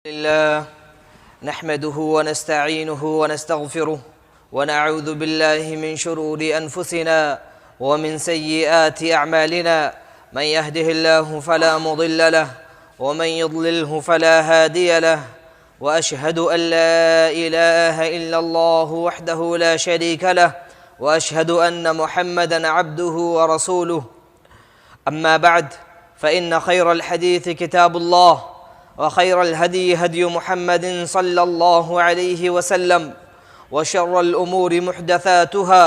अल्लाह नहमदुहु व नस्तईनुहु व नस्तगफिरुह व नऊज़ु बिल्लाहि मिन शुरूरि अनफुसिना व मिन सय्यिआति अअमालिना मन यहदिहिल्लाहु फला मुदिल्ल लहु व मन युद्लिल्हु फला हादिय लहु व अशहदु अन ला इलाहा इल्लल्लाहु वहदहु ला शरीका लहु व अशहदु अन्न मुहम्मदन अब्दुहु व रसूलुहु अम्मा बअद फ़इन्न खैरल हदीस किताबुल्लाह व खैरल हदी हदी मुहम्मद सल्लल्लाहु अलैहि वसल्लम व शर्रल उमूरि मुहदसातुहा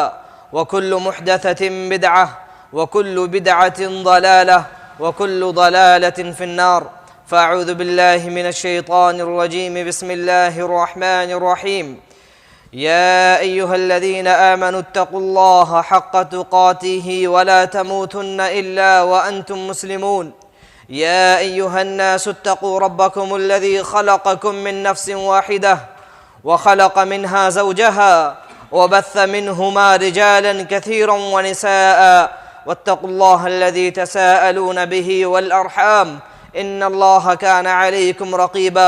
व कुल्लु मुहदसतिन बिदअह व कुल्लु बिदअतिन ज़लालह व कुल्लु ज़लालतिन फिन्नार फ़अऊज़ु बिल्लाहि मिनश शैतानिर रजीम बिस्मिल्लाहिर रहमानिर रहीम या अय्युहल्लज़ीना आमनु इत्तक़ुल्लाहा हक़्क़ तुक़ातिही व ला तमूतुन्ना इल्ला व अंतुम मुस्लिमून या अय्युहन्नासु इत्तक़ू रब्बकुमुल्लज़ी ख़लक़कुम मिन नफ़्सिन वाहिदह व ख़लक़ मिनहा ज़ौजहा व बस्स मिनहुमा रिजालन कसीरन व निसाअ वत्तक़ुल्लाहल्लज़ी तसाअलून बिही वल अर्हाम इन्नल्लाहा कान अलैकुम रक़ीबा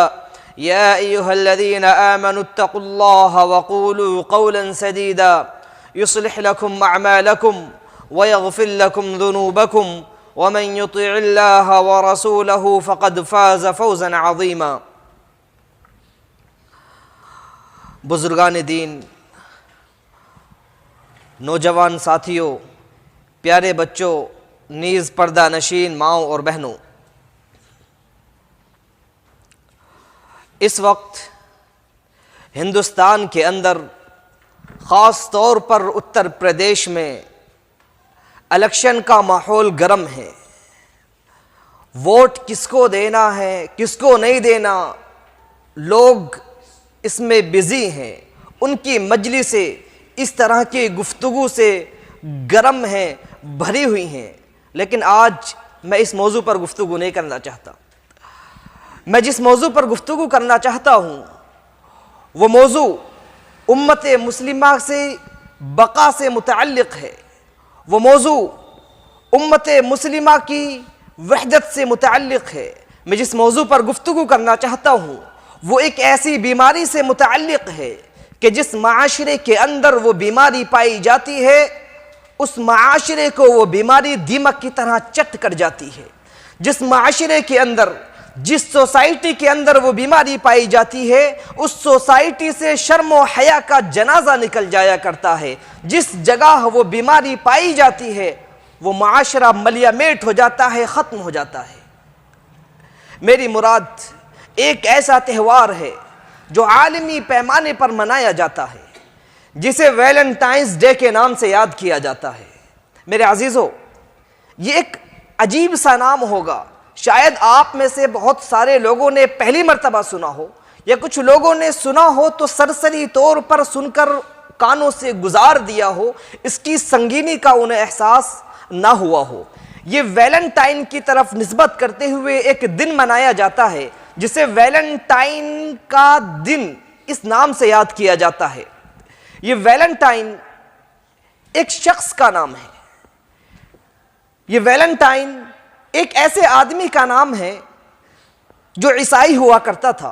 या अय्युहल्लज़ीना आमनु इत्तक़ुल्लाहा व क़ूलू क़ौलन सदीदा युस्लिह लकुम अअमालकुम व यग़फ़िर लकुम ज़ुनूबकुम वमन युतिइल्लाह व रसूलहु फ़क़द फ़ाज़ फ़ौज़न अज़ीमा। बुज़ुर्गान दीन, नौजवान साथियों, प्यारे बच्चों, नीज़ पर्दा नशीन माओं और बहनों, इस वक्त हिंदुस्तान के अंदर ख़ास तौर पर उत्तर प्रदेश में इलेक्शन का माहौल गर्म है। वोट किसको देना है, किसको नहीं देना, लोग इसमें बिजी हैं। उनकी मजलिसें इस तरह की गुफ्तगू से गर्म हैं, भरी हुई हैं। लेकिन आज मैं इस मौजू पर गुफ्तगू नहीं करना चाहता। मैं जिस मौजू पर गुफ्तगू करना चाहता हूँ वो मौजू उम्मत मुस्लिमा से बका से मुतअल्लिक़ है। वो मौजू उम्मत मुस्लिमा की वहदत से मुतअल्लिक़ है। मैं जिस मौजू पर गुफ्तगू करना चाहता हूँ वो एक ऐसी बीमारी से मुतअल्लिक़ है कि जिस माशरे के अंदर वो बीमारी पाई जाती है उस माशरे को वो बीमारी दीमक की तरह चट कर जाती है। जिस माशरे के अंदर, जिस सोसाइटी के अंदर वो बीमारी पाई जाती है उस सोसाइटी से शर्म व हया का जनाजा निकल जाया करता है। जिस जगह वो बीमारी पाई जाती है वो माशरा मलियामेट हो जाता है, ख़त्म हो जाता है। मेरी मुराद एक ऐसा त्यौहार है जो आलमी पैमाने पर मनाया जाता है, जिसे वैलेंटाइंस डे के नाम से याद किया जाता है। मेरे अजीज़ों, ये एक अजीब सा नाम होगा। शायद आप में से बहुत सारे लोगों ने पहली मर्तबा सुना हो या कुछ लोगों ने सुना हो तो सरसरी तौर पर सुनकर कानों से गुजार दिया हो, इसकी संगीनी का उन्हें एहसास ना हुआ हो। ये वैलेंटाइन की तरफ निस्बत करते हुए एक दिन मनाया जाता है जिसे वैलेंटाइन का दिन इस नाम से याद किया जाता है। ये वैलेंटाइन एक शख्स का नाम है। ये वैलेंटाइन एक ऐसे आदमी का नाम है जो ईसाई हुआ करता था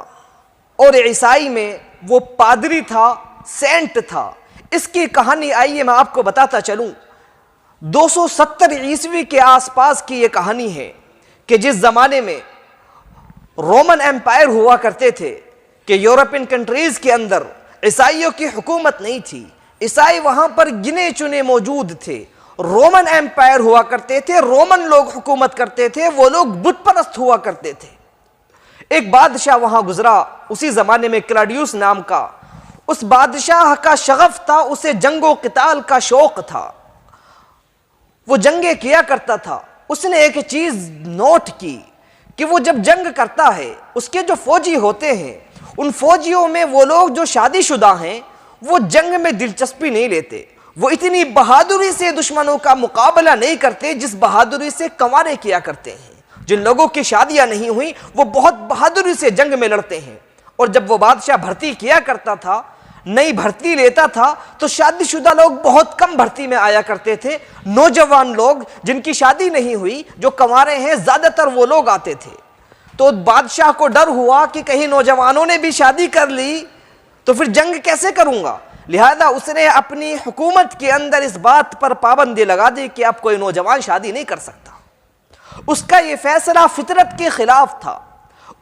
और ईसाई में वो पादरी था, सेंट था। इसकी कहानी आइए मैं आपको बताता चलूं। 270 ईस्वी के आसपास की ये कहानी है कि जिस जमाने में रोमन एम्पायर हुआ करते थे कि यूरोपियन कंट्रीज के अंदर ईसाइयों की हुकूमत नहीं थी। ईसाई वहां पर गिने चुने मौजूद थे। रोमन एम्पायर हुआ करते थे, रोमन लोग हुकूमत करते थे, वो लोग बुत परस्त हुआ करते थे। एक बादशाह वहां गुजरा उसी जमाने में, क्लाउडियस नाम का। उस बादशाह का शगफ था, उसे जंगो क़िताल का शौक था, वो जंगे किया करता था। उसने एक चीज नोट की कि वो जब जंग करता है उसके जो फौजी होते हैं उन फौजियों में वो लोग जो शादीशुदा हैं वो जंग में दिलचस्पी नहीं लेते। वो इतनी बहादुरी से दुश्मनों का मुकाबला नहीं करते जिस बहादुरी से कंवारे किया करते हैं। जिन लोगों की शादियां नहीं हुई वो बहुत बहादुरी से जंग में लड़ते हैं। और जब वो बादशाह भर्ती किया करता था, नई भर्ती लेता था, तो शादीशुदा लोग बहुत कम भर्ती में आया करते थे। नौजवान लोग जिनकी शादी नहीं हुई, जो कंवारे हैं, ज्यादातर वो लोग आते थे। तो बादशाह को डर हुआ कि कहीं नौजवानों ने भी शादी कर ली तो फिर जंग कैसे करूंगा। लिहाजा उसने अपनी हुकूमत के अंदर इस बात पर पाबंदी लगा दी कि अब कोई नौजवान शादी नहीं कर सकता। उसका यह फैसला फितरत के खिलाफ था।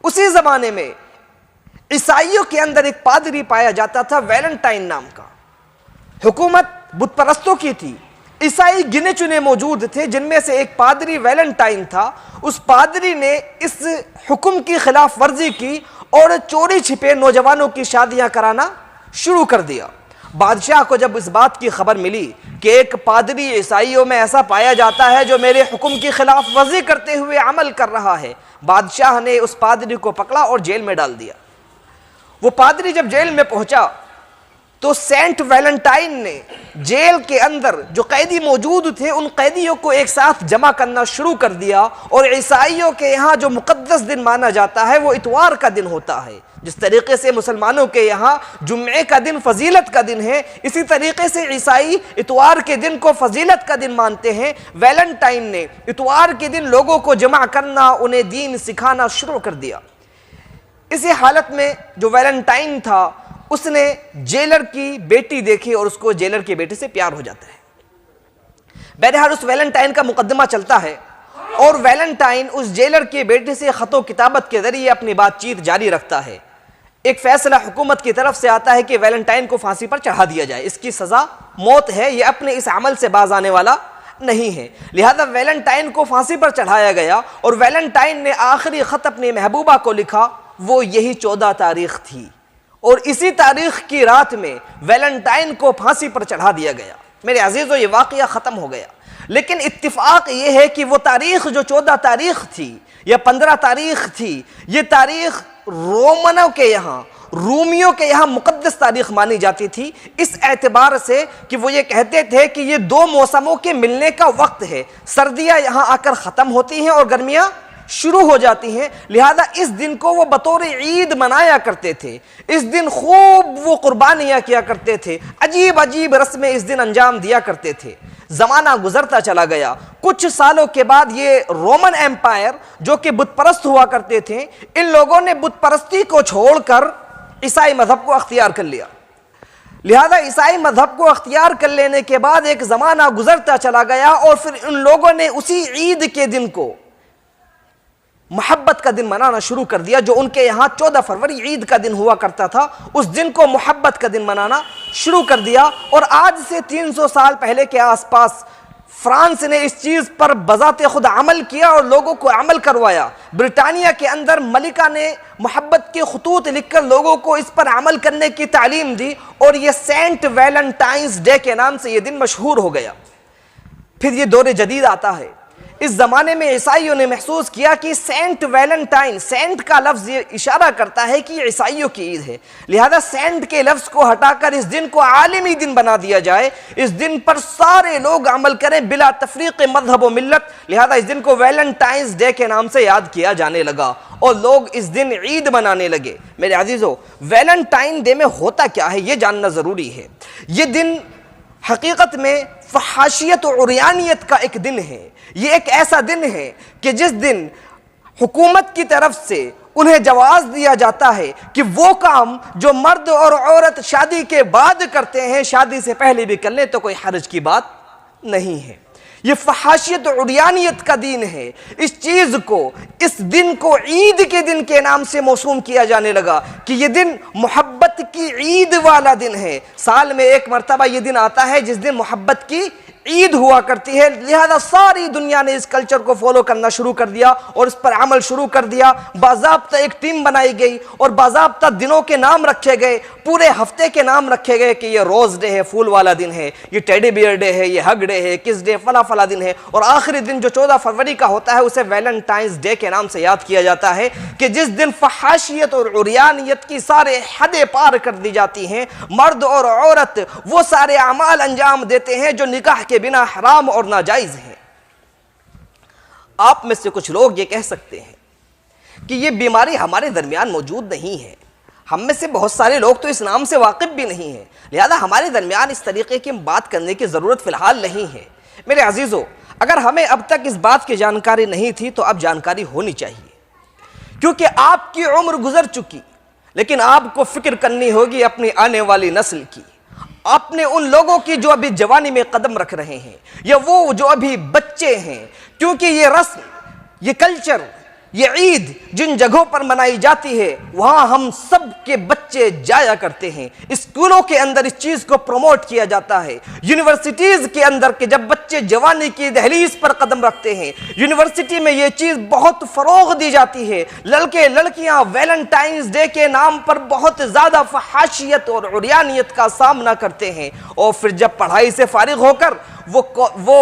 उसी जमाने में ईसाइयों के अंदर एक पादरी पाया जाता था वैलेंटाइन नाम का। हुकूमत बुत परस्तों की थी, ईसाई गिने चुने मौजूद थे, जिनमें से एक पादरी वैलेंटाइन था। उस पादरी ने इस हुक्म की खिलाफ वर्जी की और चोरी छिपे नौजवानों की शादियां कराना शुरू कर दिया। बादशाह को जब इस बात की खबर मिली कि एक पादरी ईसाइयों में ऐसा पाया जाता है जो मेरे हुक्म की खिलाफ वर्जी करते हुए अमल कर रहा है, बादशाह ने उस पादरी को पकड़ा और जेल में डाल दिया। वो पादरी जब जेल में पहुंचा तो सेंट वैलेंटाइन ने जेल के अंदर जो कैदी मौजूद थे उन कैदियों को एक साथ जमा करना शुरू कर दिया। और ईसाइयों के यहाँ जो मुकद्दस दिन माना जाता है वो इतवार का दिन होता है। जिस तरीके से मुसलमानों के यहाँ जुम्मे का दिन फजीलत का दिन है, इसी तरीके से ईसाई इतवार के दिन को फजीलत का दिन मानते हैं। वैलेंटाइन ने इतवार के दिन लोगों को जमा करना, उन्हें दीन सिखाना शुरू कर दिया। इसी हालत में जो वैलेंटाइन था उसने जेलर की बेटी देखी और उसको जेलर की बेटी से प्यार हो जाता है। बहरहाल उस वैलेंटाइन का मुकदमा चलता है और वैलेंटाइन उस जेलर की बेटी से खतो किताबत के जरिए अपनी बातचीत जारी रखता है। एक फैसला हुकूमत की तरफ से आता है कि वैलेंटाइन को फांसी पर चढ़ा दिया जाए, इसकी सजा मौत है, यह अपने इस अमल से बाज आने वाला नहीं है। लिहाजा वैलेंटाइन को फांसी पर चढ़ाया गया और वैलेंटाइन ने आखिरी खत अपनी महबूबा को लिखा, वो यही 14 तारीख थी और इसी तारीख की रात में वैलेंटाइन को फांसी पर चढ़ा दिया गया। मेरे अजीजों, ये वाकया ख़त्म हो गया। लेकिन इत्तिफाक ये है कि वो तारीख जो 14 तारीख थी या 15 तारीख थी, ये तारीख रोमनों के यहाँ, रूमियों के यहाँ मुकद्दस तारीख मानी जाती थी, इस एतबार से कि वो ये कहते थे कि ये दो मौसमों के मिलने का वक्त है। सर्दियाँ यहाँ आकर ख़त्म होती हैं और गर्मियाँ शुरू हो जाती हैं। लिहाजा इस दिन को वो बतौर ईद मनाया करते थे। इस दिन खूब वो कुर्बानियाँ किया करते थे, अजीब अजीब रस्में इस दिन अंजाम दिया करते थे। ज़माना गुजरता चला गया। कुछ सालों के बाद ये रोमन एम्पायर जो कि बुत परस्त हुआ करते थे, इन लोगों ने बुत परस्ती को छोड़कर ईसाई मजहब को अख्तियार कर लिया। लिहाजा ईसाई मजहब को अख्तियार कर लेने के बाद एक ज़माना गुजरता चला गया और फिर इन लोगों ने उसी ईद के दिन को मोहब्बत का दिन मनाना शुरू कर दिया। जो उनके यहाँ 14 फरवरी ईद का दिन हुआ करता था, उस दिन को मोहब्बत का दिन मनाना शुरू कर दिया। और आज से 300 साल पहले के आसपास फ्रांस ने इस चीज़ पर बजाते खुद अमल किया और लोगों को अमल करवाया। ब्रिटानिया के अंदर मलिका ने मोहब्बत के खतूत लिखकर लोगों को इस पर अमल करने की तालीम दी और ये सेंट वैलेंटाइंस डे के नाम से ये दिन मशहूर हो गया। फिर ये दौर जदीद आता है। इस ज़माने में ईसाइयों ने महसूस किया कि सेंट वैलेंटाइन, सेंट का लफ्ज़ ये इशारा करता है कि ईसाइयों की ईद है। लिहाजा सेंट के लफ्ज़ को हटाकर इस दिन को आलमी दिन बना दिया जाए। इस दिन पर सारे लोग अमल करें बिला तफरीक़ मज़हब व मिल्लत। लिहाजा इस दिन को वैलेंटाइंस डे के नाम से याद किया जाने लगा और लोग इस दिन ईद मनाने लगे। मेरे अजीज़ों, वैलेंटाइन डे में होता क्या है ये जानना ज़रूरी है। ये दिन हकीकत में फहाशियत और उरियानियत का एक दिन है। ये एक ऐसा दिन है कि जिस दिन हुकूमत की तरफ से उन्हें जवाज़ दिया जाता है कि वो काम जो मर्द और औरत शादी के बाद करते हैं, शादी से पहले भी कर लें तो कोई हर्ज की बात नहीं है। ये फहाशियत और उरियानियत का दिन है। इस चीज़ को, इस दिन को ईद के दिन के नाम से मौसूम किया जाने लगा कि ये दिन मोहब्बत की ईद वाला दिन है। साल में एक मरतबा ये दिन आता है जिस दिन मोहब्बत की ईद हुआ करती है। लिहाजा सारी दुनिया ने इस कल्चर को फॉलो करना शुरू कर दिया और इस पर अमल शुरू कर दिया। बाज़ाब्ता एक टीम बनाई गई और बाज़ाब्ता दिनों के नाम रखे गए, पूरे हफ्ते के नाम रखे गए कि ये रोज़ डे है, फूल वाला दिन है, ये टेडी बियर डे है, ये हग डे है, किस डे, फला फला दिन है। और आखिरी दिन जो 14 फरवरी का होता है उसे वैलेंटाइंस डे के नाम से याद किया जाता है कि जिस दिन फहाशियत और उरियानियत की सारे हदें पार कर दी जाती हैं। मर्द और औरत वो सारे अमाल अंजाम देते हैं जो निकाह के बिना हराम और नाजायज है। आप में से कुछ लोग ये कह सकते हैं कि ये बीमारी हमारे दरमियान मौजूद नहीं है। हम में से बहुत सारे लोग तो इस नाम से वाकिफ भी नहीं है, लिहाजा हमारे दरमियान इस तरीके की बात करने की जरूरत फिलहाल नहीं है। मेरे अजीजों, अगर हमें अब तक इस बात की जानकारी नहीं थी तो अब जानकारी होनी चाहिए, क्योंकि आपकी उम्र गुजर चुकी, लेकिन आपको फिक्र करनी होगी अपनी आने वाली नस्ल की, अपने उन लोगों की जो अभी जवानी में कदम रख रहे हैं, या वो जो अभी बच्चे हैं। क्योंकि ये रस्म, ये कल्चर, ये ईद जिन जगहों पर मनाई जाती है वहां हम सब के बच्चे जाया करते हैं। स्कूलों के अंदर इस चीज को प्रमोट किया जाता है। यूनिवर्सिटीज के अंदर के जब बच्चे जवानी की दहलीज पर कदम रखते हैं, यूनिवर्सिटी में ये चीज बहुत फरोग दी जाती है। लड़के लड़कियां वैलेंटाइंस डे के नाम पर बहुत ज्यादा फहाशियत और उरियानियत का सामना करते हैं, और फिर जब पढ़ाई से फारिग होकर वो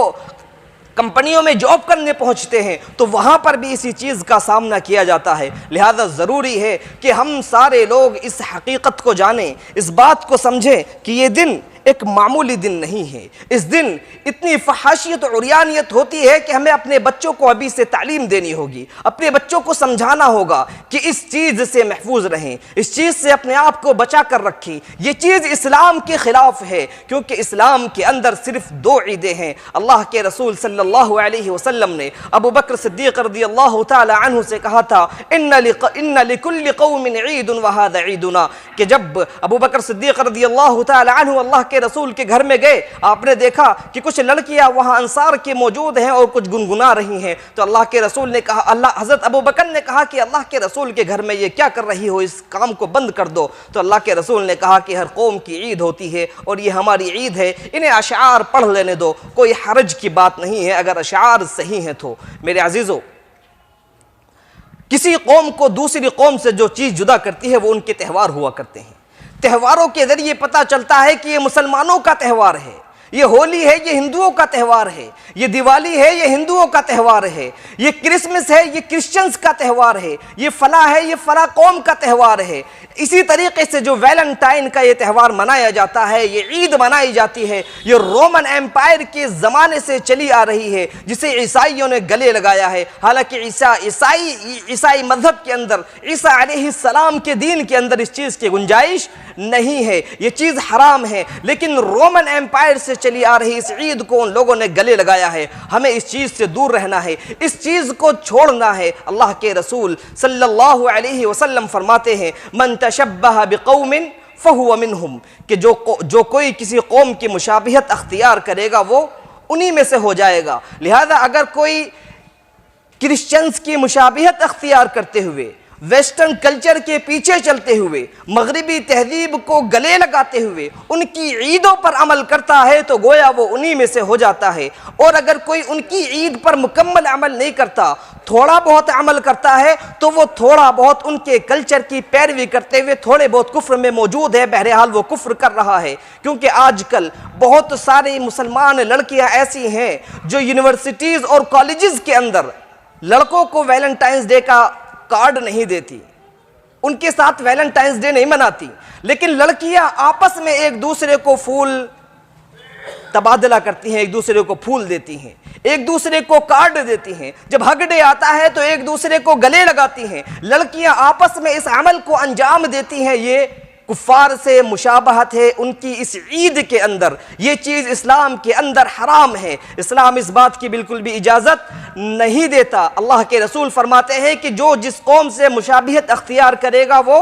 कंपनियों में जॉब करने पहुंचते हैं तो वहां पर भी इसी चीज का सामना किया जाता है। लिहाजा जरूरी है कि हम सारे लोग इस हकीकत को जानें, इस बात को समझें कि ये दिन एक मामूली दिन नहीं है। इस दिन इतनी फहाशियत और उरियानियत होती है कि हमें अपने बच्चों को अभी से तालीम देनी होगी, अपने बच्चों को समझाना होगा कि इस चीज से महफूज रहें, इस चीज से अपने आप को बचा कर रखें। ये चीज इस्लाम के खिलाफ है, क्योंकि इस्लाम के अंदर सिर्फ 2 ईदें हैं। अल्लाह के रसूल सल्लल्लाहु अलैहि वसल्लम ने अबू बकर सिद्दीक रज़ियल्लाहु ताला अन्हु से कहा था, इन्ना लिकुल्लि कौमिन ईदुन व हाज़ा ईदुना, कि जब अबू बकर सिद्दीक रज़ियल्लाहु ताला अन्हु अल्लाह के रसूल के घर में गए, आपने देखा कि कुछ लड़कियां वहां अंसार के मौजूद हैं और कुछ गुनगुना रही हैं। तो अल्लाह के रसूल ने कहा, हजरत अबू बकर ने कहा कि अल्लाह के रसूल के घर में ये क्या कर रही हो, इस काम को बंद कर दो। तो अल्लाह के रसूल ने कहा कि हर कौम की ईद होती है और ये हमारी ईद है, इन्हें अशार पढ़ लेने दो, कोई हरज की बात नहीं है अगर अशार सही है तो। मेरे अजीजों, किसी कौम को दूसरी कौम से जो चीज जुदा करती है वो उनके त्यौहार हुआ करते हैं। त्योहारों के जरिए पता चलता है कि ये मुसलमानों का त्यौहार है, ये होली है ये हिंदुओं का त्यौहार है, ये दिवाली है ये हिंदुओं का त्यौहार है, ये क्रिसमस है ये क्रिश्चियंस का त्यौहार है, ये फला है ये फला कौम का त्यौहार है। इसी तरीके से जो वैलेंटाइन का ये त्यौहार मनाया जाता है, ये ईद मनाई जाती है, ये रोमन एम्पायर के ज़माने से चली आ रही है, जिसे ईसाइयों ने गले लगाया है। हालांकि ईसाई मजहब के अंदर, ईसा अलैहिस्सलाम के दीन के अंदर इस चीज़ की गुंजाइश नहीं है, ये चीज़ हराम है, लेकिन रोमन एम्पायर से चली आ रही इस ईद को उन लोगों ने गले लगाया है। हमें इस चीज़ से दूर रहना है, इस चीज़ को छोड़ना है। अल्लाह के रसूल सल्लल्लाहु अलैहि वसल्लम फरमाते हैं, मन तशब्बह बिकौमिन फहुव मिनहुम, कि जो कोई किसी कौम की मुशाबिहत अख्तियार करेगा वो उन्हीं में से हो जाएगा। लिहाजा अगर कोई क्रिश्चियंस की मुशाबिहत अख्तियार करते हुए, वेस्टर्न कल्चर के पीछे चलते हुए, मगरिबी तहजीब को गले लगाते हुए उनकी ईदों पर अमल करता है तो गोया वो उन्हीं में से हो जाता है। और अगर कोई उनकी ईद पर मुकम्मल अमल नहीं करता, थोड़ा बहुत अमल करता है, तो वो थोड़ा बहुत उनके कल्चर की पैरवी करते हुए थोड़े बहुत कुफ्र में मौजूद है। बहरहाल वो कुफ्र कर रहा है, क्योंकि आजकल बहुत सारी मुसलमान लड़कियां ऐसी हैं जो यूनिवर्सिटीज़ और कॉलेजेस के अंदर लड़कों को वैलेंटाइंस डे का कार्ड नहीं देती, उनके साथ वैलेंटाइंस डे नहीं मनाती, लेकिन लड़कियां आपस में एक दूसरे को फूल तबादला करती हैं, एक दूसरे को फूल देती हैं, एक दूसरे को कार्ड देती हैं। जब हक डे आता है तो एक दूसरे को गले लगाती हैं। लड़कियां आपस में इस अमल को अंजाम देती हैं। ये कुफ्फार से मुशाबहत है उनकी इस ईद के अंदर। ये चीज़ इस्लाम के अंदर हराम है। इस्लाम इस बात की बिल्कुल भी इजाज़त नहीं देता। अल्लाह के रसूल फरमाते हैं कि जो जिस कौम से मुशाबहत अख्तियार करेगा वो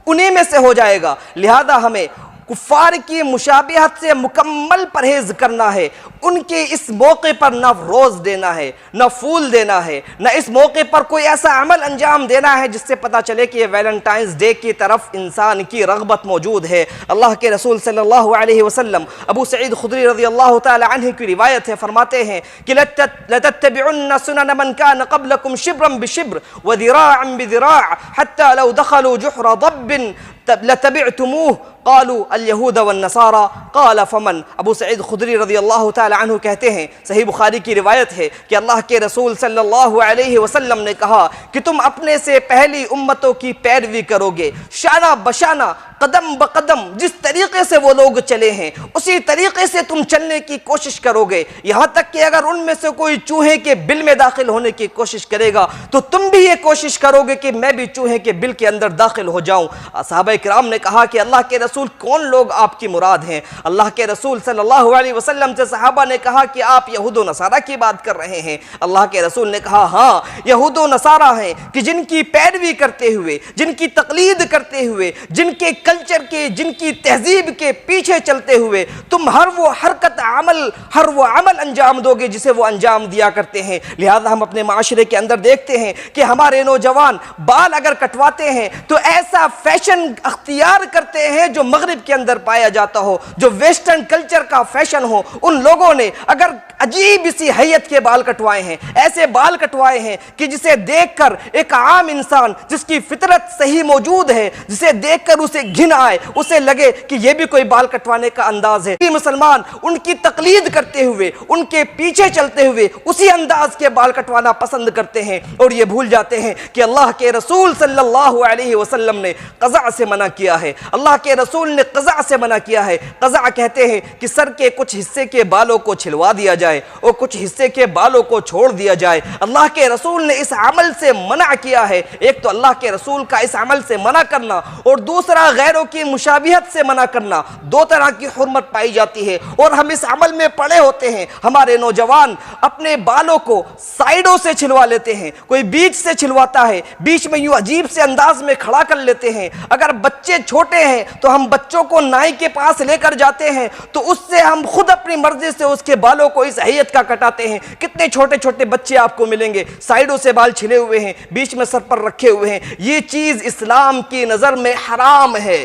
उन्हीं में से हो जाएगा। लिहाजा हमें कुफ्फार की मुशाबहत से मुकम्मल परहेज करना है। उनके इस मौके पर न रोज़ देना है, न फूल देना है, न इस मौके पर कोई ऐसा अमल अंजाम देना है जिससे पता चले कि ये वैलेंटाइंस डे की तरफ इंसान की रग़बत मौजूद है। अल्लाह के रसूल सल्लल्लाहु अलैहि वसल्लम, अबू सईद खुदरी रज़ियल्लाहु ताला अन्हु की रिवायत है, फरमाते हैं कि लतत्तबिउन्न सुनन मन कान क़ब्लकुम शिब्रन बिशिब्र व ज़िराअन बिज़िराअ हत्ता लौ दख़लू जुहरा दब्बिन लतबिअतुमूह क़ालू अल-यहूद वन-नसारा क़ाल फमन। अबू सईद खुदरी रज़ियल्लाहु ताला अन्हु कहते हैं, सही बुखारी की रिवायत है कि अल्लाह के रसूल सल्लल्लाहु अलैहि वसल्लम ने कहा कि तुम अपने से पहली उम्मतों की पैरवी करोगे, शाना बशाना कदम ब कदम जिस तरीके से वो लोग चले हैं उसी तरीके से तुम चलने की कोशिश करोगे। यहाँ तक कि अगर उनमें से कोई चूहे के बिल में दाखिल होने की कोशिश करेगा तो तुम भी ये कोशिश करोगे कि मैं भी चूहे के बिल के अंदर दाखिल हो जाऊं। सहाबा किराम ने कहा कि अल्लाह के रसूल कौन लोग आपकी मुराद हैं? अल्लाह के रसूल सल्लल्लाहु अलैहि वसल्लम से सहाबा ने कहा कि आप यहूद व नसारा की बात कर रहे हैं। अल्लाह के रसूल ने कहा हाँ, यहूद व नसारा हैं कि जिनकी पैरवी करते हुए, जिनकी तकलीद करते हुए, जिनके कल्चर के, जिनकी तहजीब के पीछे चलते हुए तुम हर वो हरकत अमल, हर वो अमल अंजाम दोगे जिसे वो अंजाम दिया करते हैं। लिहाजा हम अपने माशरे के अंदर देखते हैं कि हमारे नौजवान बाल अगर कटवाते हैं तो ऐसा फैशन अख्तियार करते हैं जो मगरिब के अंदर पाया जाता हो, जो वेस्टर्न कल्चर का फैशन हो। उन लोगों ने अगर अजीब सी हैयत के बाल कटवाए हैं, ऐसे बाल कटवाए हैं कि जिसे देखकर एक आम इंसान जिसकी फितरत सही मौजूद है, जिसे देखकर उसे घिन आए, उसे लगे कि यह भी कोई बाल कटवाने का अंदाज है। मुसलमान उनकी तकलीद करते हुए, उनके पीछे चलते हुए उसी अंदाज के बाल कटवाना पसंद करते हैं और ये भूल जाते हैं कि अल्लाह के रसूल सल्लल्लाहु अलैहि वसल्लम ने क़ज़ा से मना किया है। अल्लाह के रसूल ने क़ज़ा से मना किया है। क़ज़ा कहते हैं कि सर के कुछ हिस्से के बालों को छिलवा दिया जाए और कुछ हिस्से के बालों को छोड़ दिया जाए। अल्लाह के रसूल ने इस अमल से मना किया है। एक तो अल्लाह के रसूल का इस अमल से मना करना और दूसरा गैरों की मुशाबिहत से मना करना, दो तरह की हुर्मत पाई जाती है और हम इस अमल में पड़े होते हैं। हमारे नौजवान अपने बालों को साइडों से छिलवा लेते हैं, कोई बीच से छिलवाता है, बीच में यूं अजीब से अंदाज में खड़ा कर लेते हैं। अगर बच्चे छोटे हैं तो हम बच्चों को नाई के पास लेकर जाते हैं तो उससे हम खुद अपनी मर्जी से उसके बालों को इस हैयत का कटाते हैं। कितने छोटे छोटे बच्चे आपको मिलेंगे साइडों से बाल छिले हुए हैं, बीच में सर पर रखे हुए हैं। ये चीज इस्लाम की नजर में हराम है,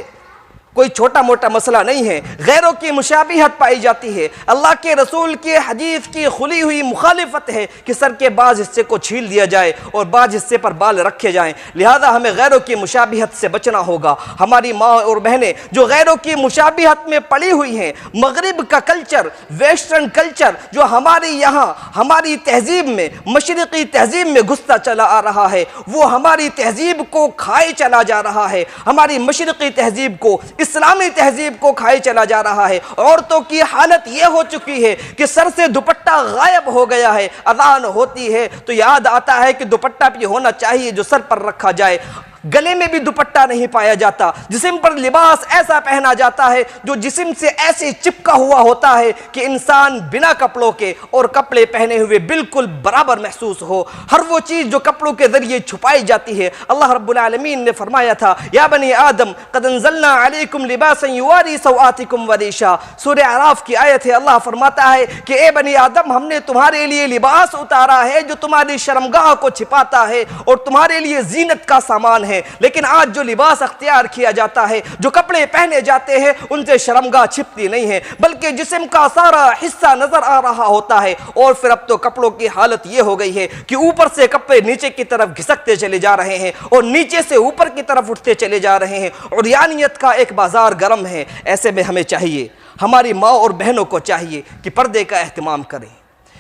कोई छोटा मोटा मसला नहीं है। गैरों की मुशाबिहत पाई जाती है। अल्लाह के रसूल की हदीस की खुली हुई मुखालिफत है कि सर के बाज हिस्से को छील दिया जाए और बाज हिस्से पर बाल रखे जाएं। लिहाजा हमें गैरों की मुशाबिहत से बचना होगा। हमारी माँ और बहनें जो गैरों की मुशाबिहत में पड़ी हुई हैं, मगरिब का कल्चर, वेस्टर्न कल्चर जो हमारे यहाँ हमारी तहजीब में, मशरिकी तहजीब में घुसता चला आ रहा है, वो हमारी तहजीब को खाए चला जा रहा है। हमारी मशरिकी तहजीब को, इस्लामी तहजीब को खाए चला जा रहा है। औरतों की हालत यह हो चुकी है कि सर से दुपट्टा गायब हो गया है। अजान होती है तो याद आता है कि दुपट्टा भी होना चाहिए जो सर पर रखा जाए। गले में भी दुपट्टा नहीं पाया जाता। जिस्म पर लिबास ऐसा पहना जाता है जो जिस्म से ऐसे चिपका हुआ होता है कि इंसान बिना कपड़ों के और कपड़े पहने हुए बिल्कुल बराबर महसूस हो। हर वो चीज़ जो कपड़ों के जरिए छुपाई जाती है। अल्लाह रब्बुल आलमीन ने फरमाया था, या बनी आदम क़द अंज़लना अलैकुम लिबासन युवारी सवातिकुम वरीशा। सूरह आराफ की आयत है। अल्लाह फरमाता है कि ए बनी आदम, हमने तुम्हारे लिए लिबास उतारा है जो तुम्हारी शर्मगाह को छिपाता है और तुम्हारे लिए जीनत का सामान है। लेकिन आज जो लिबास अख्तियार किया जाता है, जो कपड़े पहने जाते हैं, उनसे शर्मगाह छिपती नहीं है बल्कि जिस्म का सारा हिस्सा नजर आ रहा होता है। और फिर अब तो कपड़ों की हालत यह हो गई है कि ऊपर से कपड़े नीचे की तरफ घिसकते चले जा रहे हैं और नीचे से ऊपर की तरफ उठते चले जा रहे हैं और यानियत का एक बाजार गर्म है। ऐसे में हमें चाहिए, हमारी माँ और बहनों को चाहिए कि पर्दे का एहतमाम करें,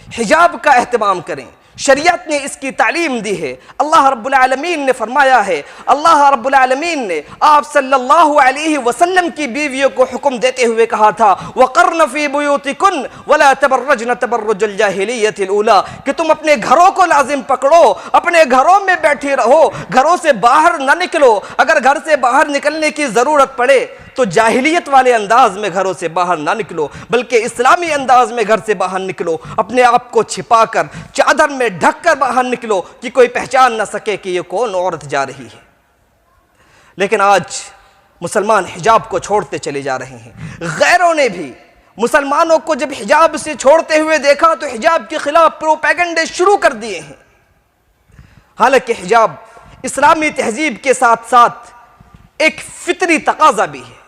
हिजाब का एहतमाम करें। शरीयत ने इसकी तालीम दी है। अल्लाह रब्बुल आलमीन ने फरमाया है, अल्लाह रब्बुल आलमीन ने आप सल्लल्लाहु अलैहि वसल्लम की बीवियों को हुक्म देते हुए कहा था, वक़र्न फ़ी बुयूतिकुन वला तबर्रजन तबर्रुजुल जाहिलिय्यतिल ऊला, कि तुम अपने घरों को लाजिम पकड़ो, अपने घरों में बैठे रहो, घरों से बाहर ना निकलो। अगर घर से बाहर निकलने की ज़रूरत पड़े तो जाहिलियत वाले अंदाज में घरों से बाहर ना निकलो, बल्कि इस्लामी अंदाज में घर से बाहर निकलो। अपने आप को छिपाकर, चादर में ढककर बाहर निकलो कि कोई पहचान ना सके कि ये कौन औरत जा रही है। लेकिन आज मुसलमान हिजाब को छोड़ते चले जा रहे हैं। गैरों ने भी मुसलमानों को जब हिजाब से छोड़ते हुए देखा तो हिजाब के खिलाफ प्रोपेगेंडे शुरू कर दिए हैं। हालांकि हिजाब इस्लामी तहजीब के साथ साथ एक फितरी तकाजा भी है।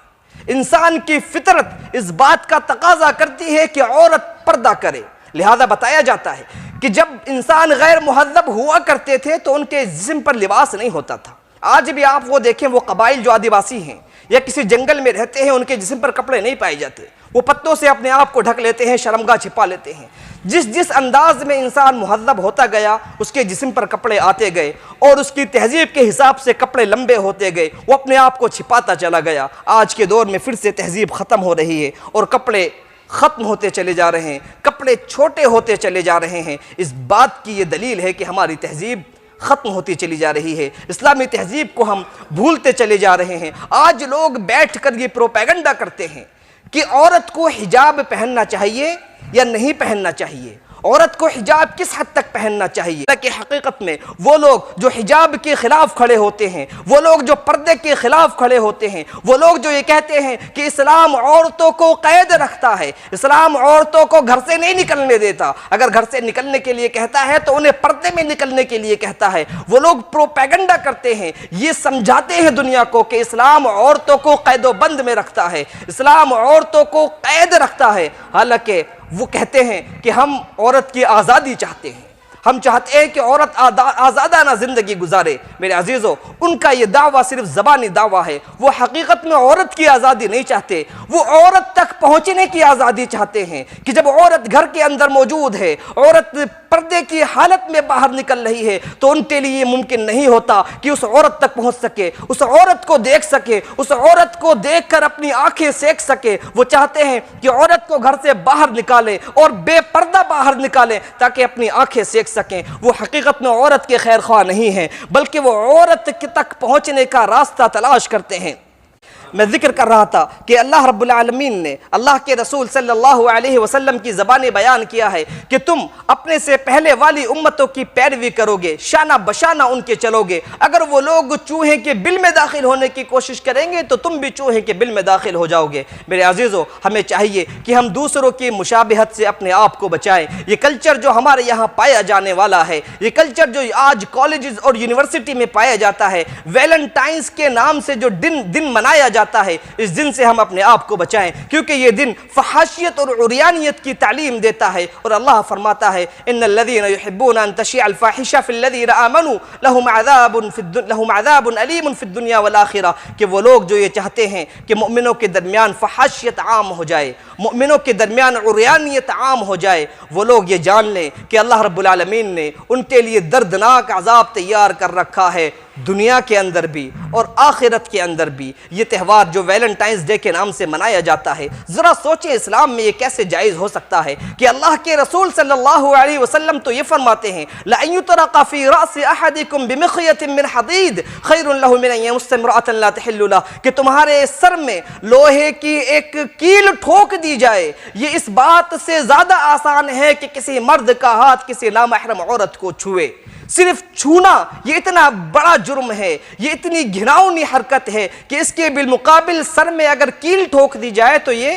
इंसान की फितरत इस बात का तकाजा करती है कि औरत पर्दा करे। लिहाजा बताया जाता है कि जब इंसान गैर मुहज़्ज़ब हुआ करते थे तो उनके जिस्म पर लिबास नहीं होता था। आज भी आप वो देखें, वो कबाइल जो आदिवासी हैं या किसी जंगल में रहते हैं, उनके जिस्म पर कपड़े नहीं पाए जाते। वो पत्तों से अपने आप को ढक लेते हैं, शर्मगाह छिपा लेते हैं। जिस जिस अंदाज में इंसान मुहज़्ज़ब होता गया, उसके जिस्म पर कपड़े आते गए और उसकी तहजीब के हिसाब से कपड़े लंबे होते गए, वो अपने आप को छिपाता चला गया। आज के दौर में फिर से तहजीब ख़त्म हो रही है और कपड़े ख़त्म होते चले जा रहे हैं, कपड़े छोटे होते चले जा रहे हैं। इस बात की ये दलील है कि हमारी तहजीब ख़त्म होती चली जा रही है, इस्लामी तहजीब को हम भूलते चले जा रहे हैं। आज लोग बैठ कर ये प्रोपेगेंडा करते हैं कि औरत को हिजाब पहनना चाहिए या नहीं पहनना चाहिए, औरत को हिजाब किस हद तक पहनना चाहिए। कि हकीकत में वो लोग जो हिजाब के खिलाफ खड़े होते हैं, वो लोग जो पर्दे के खिलाफ खड़े होते हैं, वो लोग जो ये कहते हैं कि इस्लाम औरतों को कैद रखता है, इस्लाम औरतों को घर से नहीं निकलने देता, अगर घर से निकलने के लिए कहता है तो उन्हें पर्दे में निकलने के लिए कहता है, वो लोग प्रोपेगेंडा करते हैं, ये समझाते हैं दुनिया को कि इस्लाम औरतों को कैदोबंद में रखता है, इस्लाम औरतों को कैद रखता है। हालांकि वो कहते हैं कि हम औरत की आज़ादी चाहते हैं, हम चाहते हैं कि औरत आज़ादाना ज़िंदगी गुजारे। मेरे अजीज़ों, उनका ये दावा सिर्फ ज़बानी दावा है, वो हकीकत में औरत की आज़ादी नहीं चाहते, वो औरत तक पहुँचने की आज़ादी चाहते हैं कि जब औरत घर के अंदर मौजूद है, औरत पर्दे की हालत में बाहर निकल रही है, तो उनके लिए मुमकिन नहीं होता कि उस औरत तक पहुँच सके, उस औरत को देख सके, उस औरत को देख कर अपनी आँखें सेक सके। वो चाहते हैं कि औरत को घर से बाहर निकालें और बेपर्दा बाहर निकालें ताकि अपनी आँखें सेक सकें। वो हकीकत में औरत के खैर ख्वाह नहीं है, बल्कि वो औरत तक पहुँचने का रास्ता तलाश करते हैं। मैं जिक्र कर रहा था कि अल्लाह रब्बुल आलमीन ने अल्लाह के रसूल सल्लल्लाहु अलैहि वसल्लम की ज़बानी बयान किया है कि तुम अपने से पहले वाली उम्मतों की पैरवी करोगे, शाना बशाना उनके चलोगे। अगर वो लोग चूहे के बिल में दाखिल होने की कोशिश करेंगे तो तुम भी चूहे के बिल में दाखिल हो जाओगे। मेरे अजीज़ों, हमें चाहिए कि हम दूसरों की मुशाबिहत से अपने आप को बचाएं। ये कल्चर जो हमारे यहाँ पाया जाने वाला है, ये कल्चर जो आज कॉलेजेस और यूनिवर्सिटी में पाया जाता है, वैलेंटाइंस के नाम से जो दिन मनाया जाता है, इस दिन से हम अपने आप को बचाएं, क्योंकि ये दिन फहाशियत और उरियानियत की तालीम देता है। और अल्लाह फरमाता है, इन्नल्लज़ीना युहिब्बूना अन तशिअल फाहिशा फिल्लज़ीना आमनू लहुम अज़ाबुन अलीमुन फिद दुनिया वल आखिरा, कि वो लोग जो ये चाहते हैं कि मोमिनों के दरमियान फहाशियत आम हो जाए, मोमिनों के दरमियान उरियानियत आम हो जाए, वो लोग ये जान लें कि अल्लाह रब्बुल आलमीन ने उनके लिए दर्दनाक अज़ाब तैयार कर रखा है, दुनिया के अंदर भी और आखिरत के अंदर भी। ये त्यौहार जो वैलेंटाइंस डे के नाम से मनाया जाता है, ज़रा सोचें इस्लाम में ये कैसे जायज़ हो सकता है कि अल्लाह के रसूल सल्लल्लाहु अलैहि वसल्लम तो ये फरमाते हैं, ला युतरक़ फ़ी रअसी अहदिकुम बिमिख़यतिन मिन हदीद ख़ैरुन लहु मिन अन यमस्स इम्रअतन ला तहिल्लु लह, कि तुम्हारे सर में लोहे की एक कील ठोक दी जाए, ये इस बात से ज़्यादा आसान है कि किसी मर्द का हाथ किसी नामहरम औरत को छुए। सिर्फ छूना ये इतना बड़ा जुर्म है, ये इतनी घिनौनी हरकत है कि इसके बिलमुकाबिल सर में अगर कील ठोक दी जाए तो ये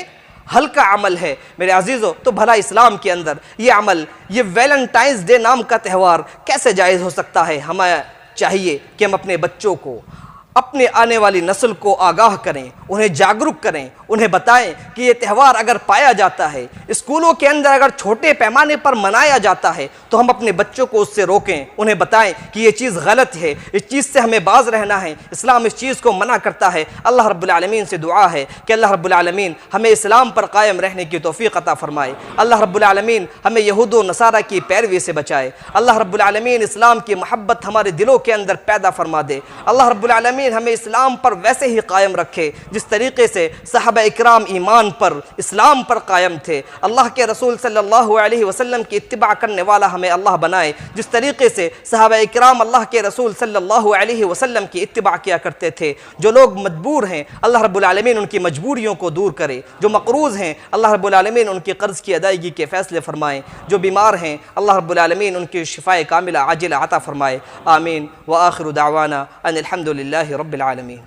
हल्का अमल है। मेरे अजीज़ों, तो भला इस्लाम के अंदर ये अमल, ये वैलेंटाइंस डे नाम का त्यौहार कैसे जायज़ हो सकता है। हमें चाहिए कि हम अपने बच्चों को, अपने आने वाली नस्ल को आगाह करें, उन्हें जागरूक करें, उन्हें बताएं कि ये त्यौहार अगर पाया जाता है, स्कूलों के अंदर अगर छोटे पैमाने पर मनाया जाता है, तो हम अपने बच्चों को उससे रोकें, उन्हें बताएं कि ये चीज़ गलत है, इस चीज़ से हमें बाज रहना है, इस्लाम इस चीज़ को मना करता है। अल्लाह रब्बुल आलमीन से दुआ है कि अल्लाह रब्बुल आलमीन हमें इस्लाम पर कायम रहने की तौफीक अता फरमाए। अल्लाह रब्बुल आलमीन हमें यहूद व नसारा की पैरवी से बचाए। अल्लाह रब्बुल आलमीन इस्लाम की मोहब्बत हमारे दिलों के अंदर पैदा फरमा दे। अल्लाह रब्बुल आलमीन हमें इस्लाम पर वैसे ही कायम रखे जिस तरीके से सहाबा इकराम ईमान पर, इस्लाम पर कायम थे। अल्लाह के रसूल सल्लल्लाहु अलैहि वसल्लम की इत्तिबा करने वाला हमें अल्लाह बनाए, जिस तरीके से सहाबा इकराम अल्लाह के रसूल सल्लल्लाहु अलैहि वसल्लम की इत्तिबा किया करते थे। जो लोग मजबूर हैं, अल्लाह रब्बुल आलमीन उनकी मजबूरियों को दूर करे। जो मकरूज़ हैं, अल्लाह रब्बुल आलमीन उनकी कर्ज़ की अदायगी के फ़ैसले फरमाएँ। जो बीमार हैं, अल्लाह रब्बुल आलमीन उनकी शिफ़ाए कामिला आजिला अता फरमाए। आमीन व आखिरु दावाना अनिल हम्दुलिल्लाहि रब्बिल आलमीन।